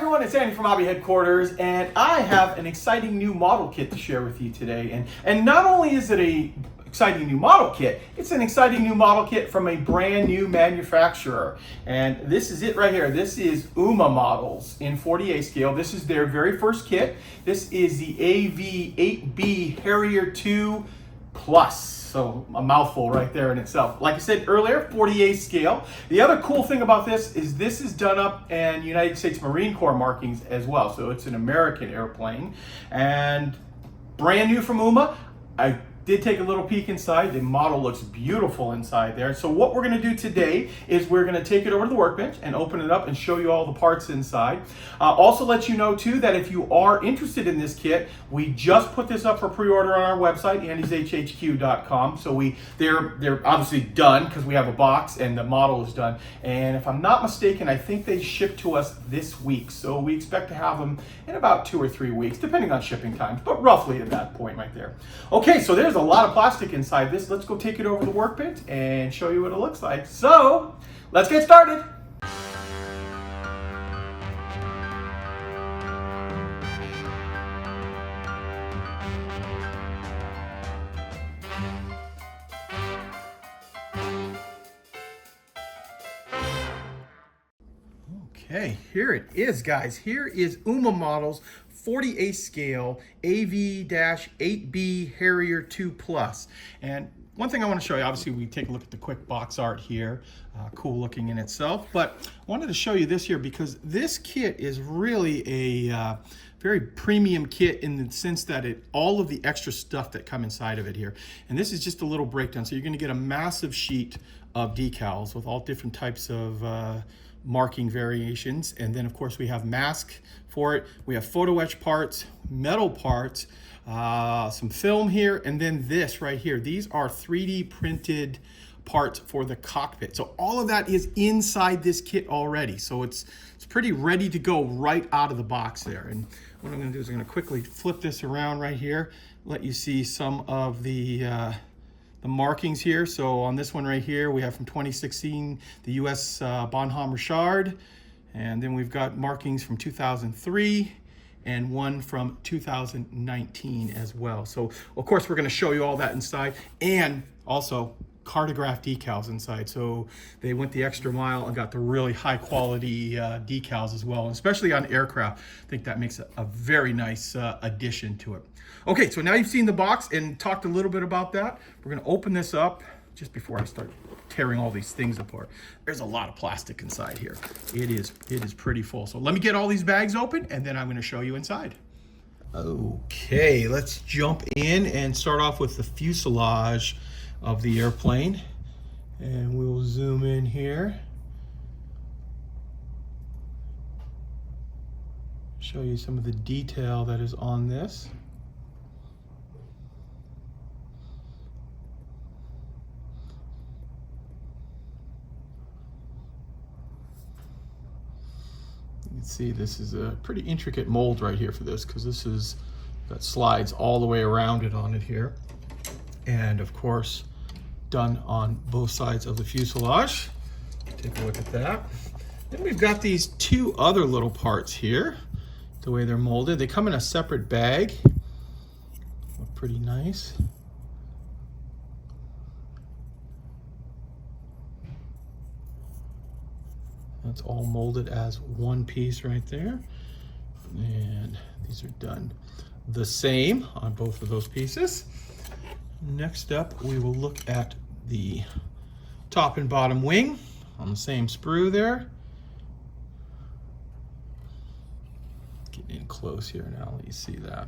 everyone, it's Andy from AV headquarters, and I have an exciting new model kit to share with you today. And not only is it a exciting new model kit, it's an exciting new model kit from a brand new manufacturer. And this is it right here. This is UMA Models in 40A scale. This is their very first kit. This is the AV-8B Harrier II Plus. So a mouthful right there in itself. Like I said earlier, 40A scale. The other cool thing about this is done up in United States Marine Corps markings as well. So it's an American airplane and brand new from UMA. I did take a little peek inside. The model looks beautiful inside there. So what we're gonna do today is we're gonna take it over to the workbench and open it up and show you all the parts inside. Also let you know too that if you are interested in this kit, we just put this up for pre-order on our website, andyshhq.com. So they're obviously done because we have a box and the model is done. And if I'm not mistaken, I think they ship to us this week. So we expect to have them in about 2 or 3 weeks, depending on shipping times, but roughly at that point right there. Okay, so there's a lot of plastic inside this. Let's go take it over the workbench and show you what it looks like. So let's get started. Okay, here it is, guys. Here is UMA Models 40A scale AV-8B Harrier II Plus. And one thing I want to show you, obviously we take a look at the quick box art here, cool looking in itself, but I wanted to show you this here because this kit is really a very premium kit in the sense that all of the extra stuff that come inside of it here. And this is just a little breakdown. So you're going to get a massive sheet of decals with all different types of marking variations, and then of course we have mask for it, we have photo etch parts, metal parts, some film here, and then this right here. These are 3D printed parts for the cockpit. So all of that is inside this kit already, so it's pretty ready to go right out of the box there. And what I'm going to do is I'm going to quickly flip this around right here, let you see some of the markings here. So on this one right here, we have from 2016, the US Bonhomme Richard, and then we've got markings from 2003 and one from 2019 as well. So of course we're going to show you all that inside, and also cartograph decals inside. So they went the extra mile and got the really high quality decals as well, and especially on aircraft. I think that makes a very nice addition to it. Okay, so now you've seen the box and talked a little bit about that. We're going to open this up just before I start tearing all these things apart. There's a lot of plastic inside here. It is pretty full. So let me get all these bags open and then I'm going to show you inside. Okay, let's jump in and start off with the fuselage of the airplane, and we'll zoom in here, show you some of the detail that is on this. You can see this is a pretty intricate mold right here for this, because this is got slides all the way around it on it here, and of course done on both sides of the fuselage. Take a look at that. Then we've got these two other little parts here, the way they're molded. They come in a separate bag. Look pretty nice. That's all molded as one piece right there. And these are done the same on both of those pieces. Next up, we will look at the top and bottom wing on the same sprue there. Getting in close here now, let you see that.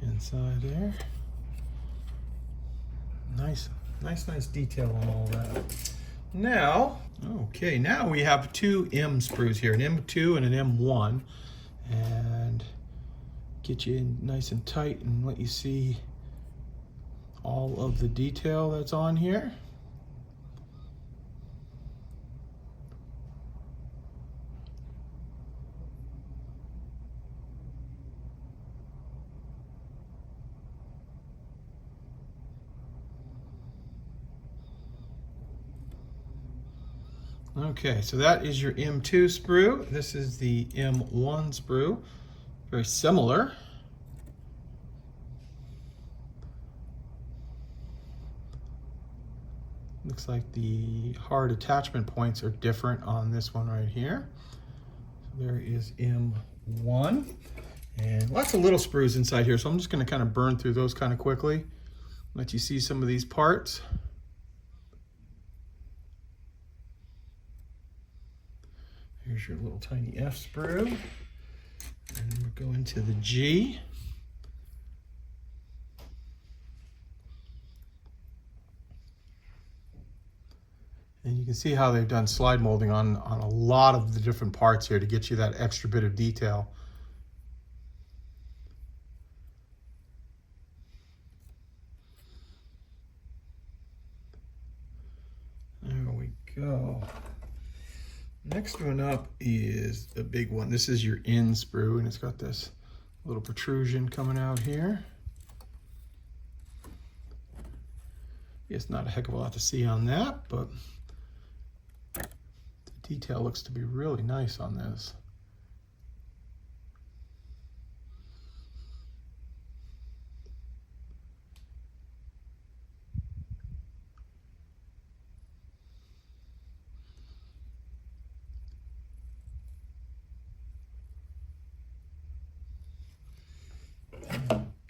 Inside there. Nice detail on all that. Now, okay, now we have two M sprues here, an M2 and an M1, and get you in nice and tight and let you see all of the detail that's on here. Okay, so that is your M2 sprue. This is the M1 sprue. Very similar. Looks like the hard attachment points are different on this one right here. So there is M1. And lots of little sprues inside here, so I'm just going to kind of burn through those kind of quickly. Let you see some of these parts. Here's your little tiny F sprue. And we'll go into the G. And you can see how they've done slide molding on a lot of the different parts here to get you that extra bit of detail. There we go. Next one up is a big one. This is your N sprue, and it's got this little protrusion coming out here. It's not a heck of a lot to see on that, but the detail looks to be really nice on this.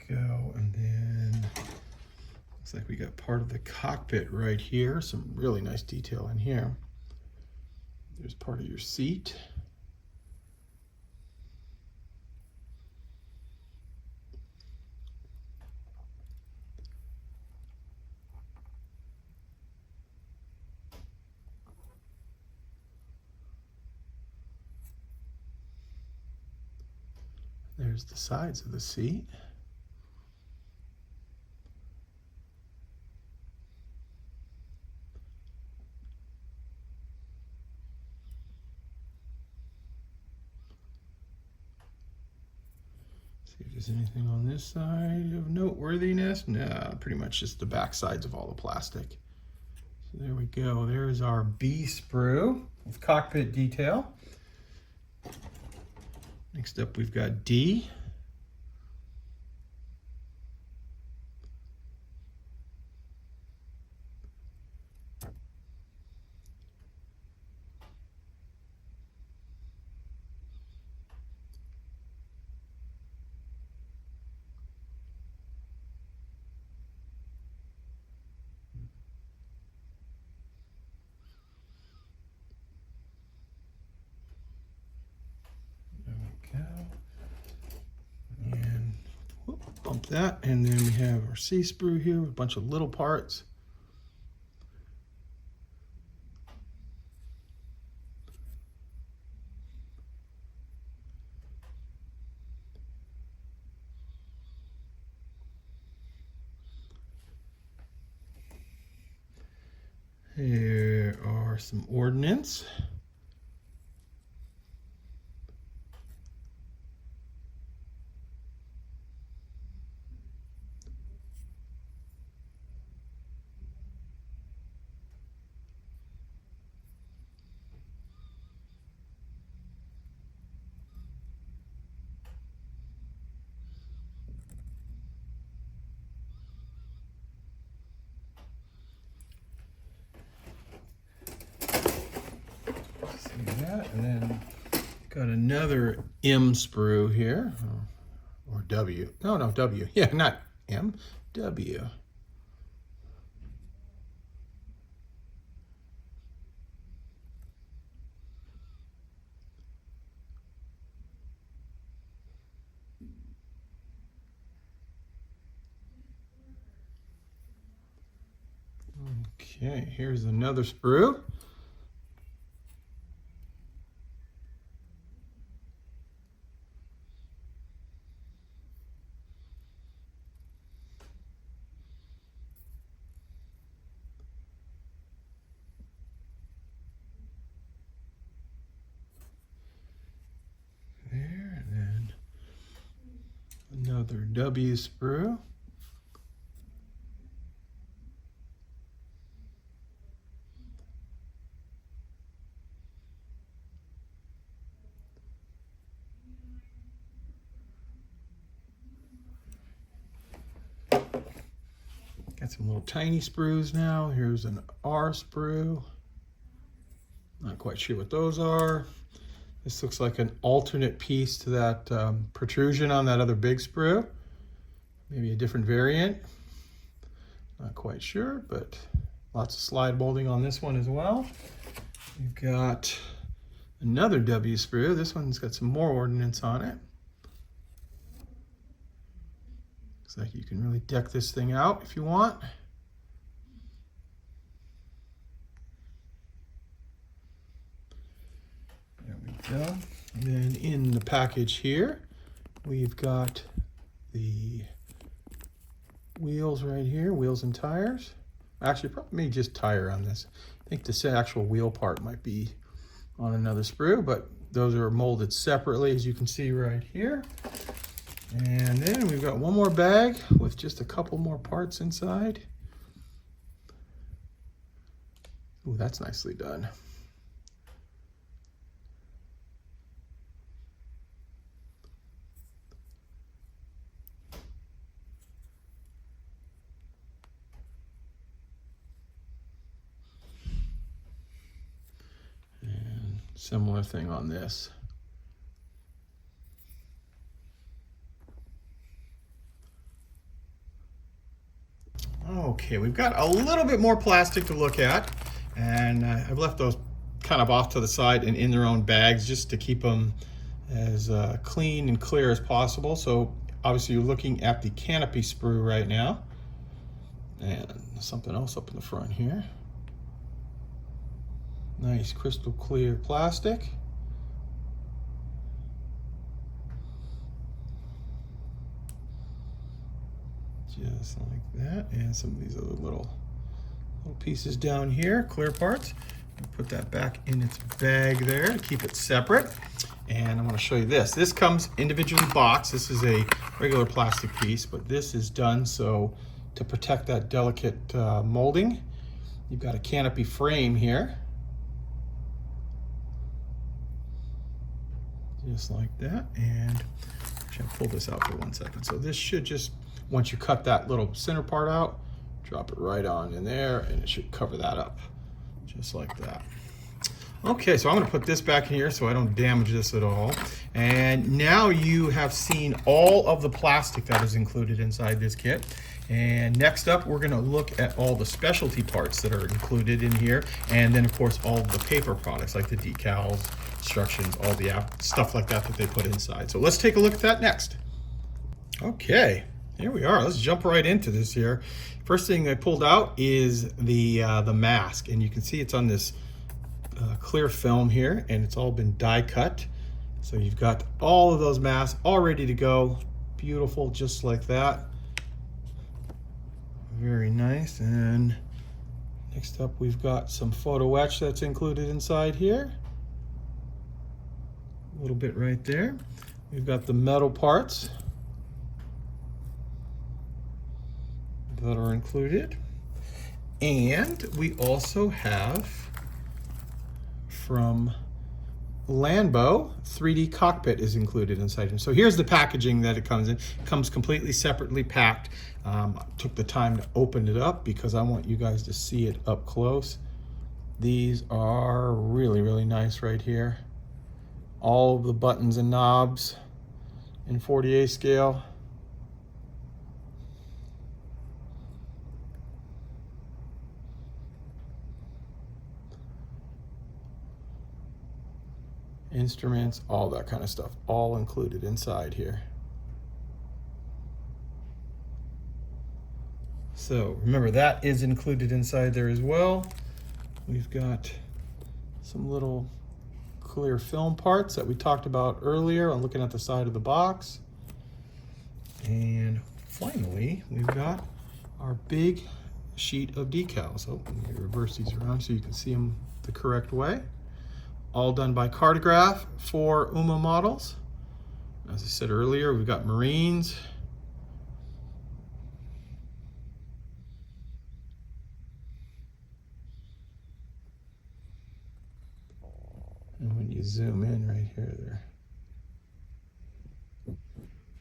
Go, and then looks like we got part of the cockpit right here. Some really nice detail in here. There's part of your seat. There's the sides of the seat. See if there's anything on this side of noteworthiness. No, pretty much just the back sides of all the plastic. So there we go. There's our B sprue with cockpit detail. Next up, we've got D. Bump that, and then we have our C sprue here with a bunch of little parts. Here are some ordnance. And then got another M sprue here, or W. No, W. Yeah, not M, W. Okay, here's another sprue. Another W sprue. Got some little tiny sprues now. Here's an R sprue. Not quite sure what those are. This looks like an alternate piece to that protrusion on that other big sprue. Maybe a different variant. Not quite sure, but lots of slide molding on this one as well. We've got another W sprue. This one's got some more ordnance on it. Looks like you can really deck this thing out if you want. There we go. And then in the package here, we've got the wheels right here, wheels and tires. Actually, probably just tire on this. I think this actual wheel part might be on another sprue, but those are molded separately, as you can see right here. And then we've got one more bag with just a couple more parts inside. Ooh, that's nicely done. And similar thing on this. Okay, we've got a little bit more plastic to look at, and I've left those kind of off to the side and in their own bags just to keep them as clean and clear as possible. So obviously you're looking at the Canopy sprue right now, and something else up in the front here. Nice crystal clear plastic. Just like that, and some of these other little pieces down here, clear parts. I'll put that back in its bag there to keep it separate. And I want to show you this. This comes individually boxed. This is a regular plastic piece, but this is done so to protect that delicate molding. You've got a Canopy frame here. Just like that. And I'll pull this out for 1 second. So this should just, once you cut that little center part out, drop it right on in there, and it should cover that up, just like that. Okay, so I'm gonna put this back in here so I don't damage this at all. And now you have seen all of the plastic that is included inside this kit. And next up, we're gonna look at all the specialty parts that are included in here. And then of course, all of the paper products like the decals, instructions, all the stuff like that that they put inside. So let's take a look at that next. Okay. Here we are. Let's jump right into this here. First thing I pulled out is the mask, and you can see it's on this clear film here, and it's all been die cut. So you've got all of those masks all ready to go. Beautiful, just like that. Very nice. And next up, we've got some photo etch that's included inside here. A little bit right there. We've got the metal parts that are included, and we also have from Landbow 3D cockpit is included inside here. So here's the packaging that it comes in. It comes completely separately packed. I took the time to open it up because I want you guys to see it up close. These are really, really nice right here. All of the buttons and knobs in 40A scale. Instruments, all that kind of stuff, all included inside here. So remember, that is included inside there as well. We've got some little clear film parts that we talked about earlier on looking at the side of the box. And finally, we've got our big sheet of decals. Oh, let me reverse these around so you can see them the correct way. All done by Cartograph for UMA models. As I said earlier, we've got Marines. And when you zoom in right here, there,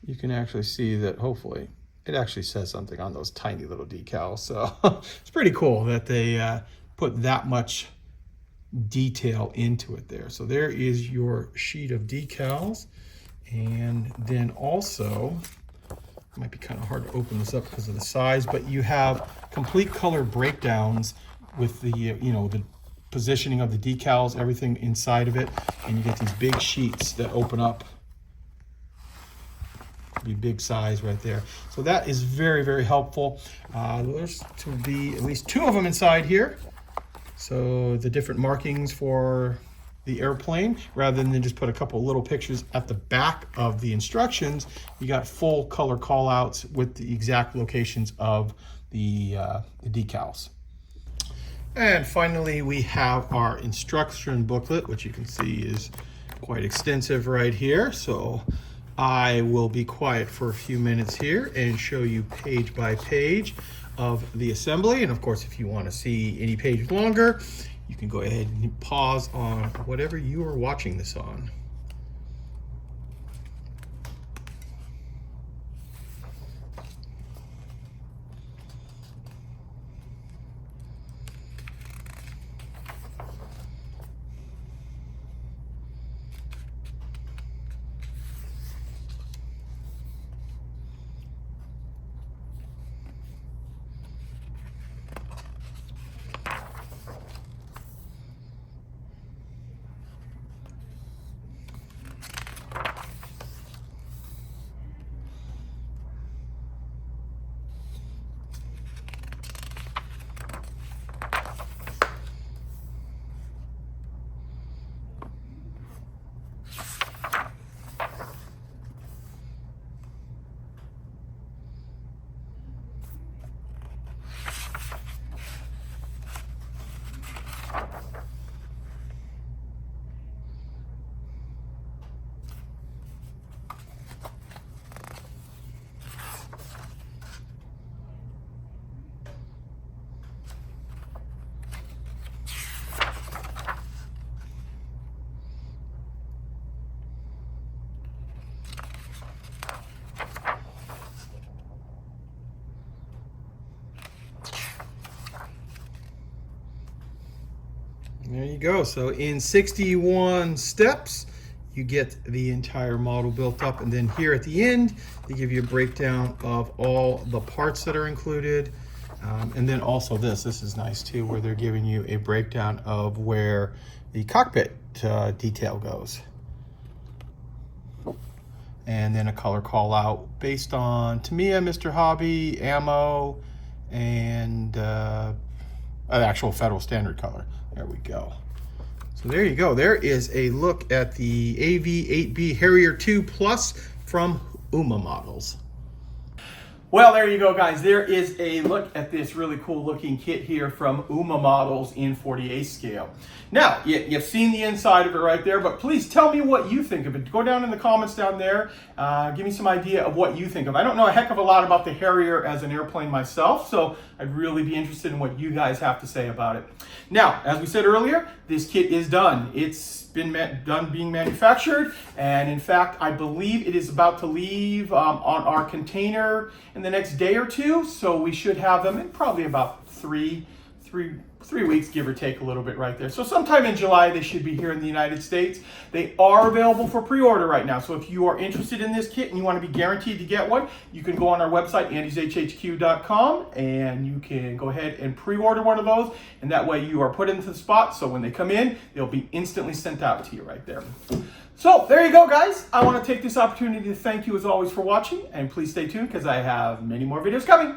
you can actually see that hopefully it actually says something on those tiny little decals. So it's pretty cool that they put that much detail into it there. So there is your sheet of decals. And then also, it might be kind of hard to open this up because of the size, but you have complete color breakdowns with the, you know, the positioning of the decals, everything inside of it. And you get these big sheets that open up. Be big size right there. So that is very, very helpful. There's to be at least 2 of them inside here. So the different markings for the airplane, rather than just put a couple little pictures at the back of the instructions, you got full color call outs with the exact locations of the decals. And finally, we have our instruction booklet, which you can see is quite extensive right here. So I will be quiet for a few minutes here and show you page by page of the assembly. And of course, if you want to see any page longer, you can go ahead and pause on whatever you are watching this on. There you go. So in 61 steps, you get the entire model built up. And then here at the end, they give you a breakdown of all the parts that are included. And then also this is nice too, where they're giving you a breakdown of where the cockpit detail goes. And then a color call out based on Tamiya, Mr. Hobby, ammo, and an actual Federal Standard color. There we go. So there you go. There is a look at the AV-8B Harrier II Plus from UMA Models. Well, there you go, guys. There is a look at this really cool looking kit here from UMA Models in 48 scale. Now, you've seen the inside of it right there, but please tell me what you think of it. Go down in the comments down there. Give me some idea of what you think of. I don't know a heck of a lot about the Harrier as an airplane myself, so I'd really be interested in what you guys have to say about it. Now, as we said earlier, this kit is done. It's been done being manufactured, and in fact, I believe it is about to leave on our container in the next day or two, so we should have them in probably about three weeks, give or take a little bit right there. So sometime in July, they should be here in the United States. They are available for pre-order right now. So if you are interested in this kit and you want to be guaranteed to get one, you can go on our website, andyshhq.com, and you can go ahead and pre-order one of those. And that way you are put into the spot. So when they come in, they'll be instantly sent out to you right there. So there you go, guys. I want to take this opportunity to thank you as always for watching, and please stay tuned because I have many more videos coming.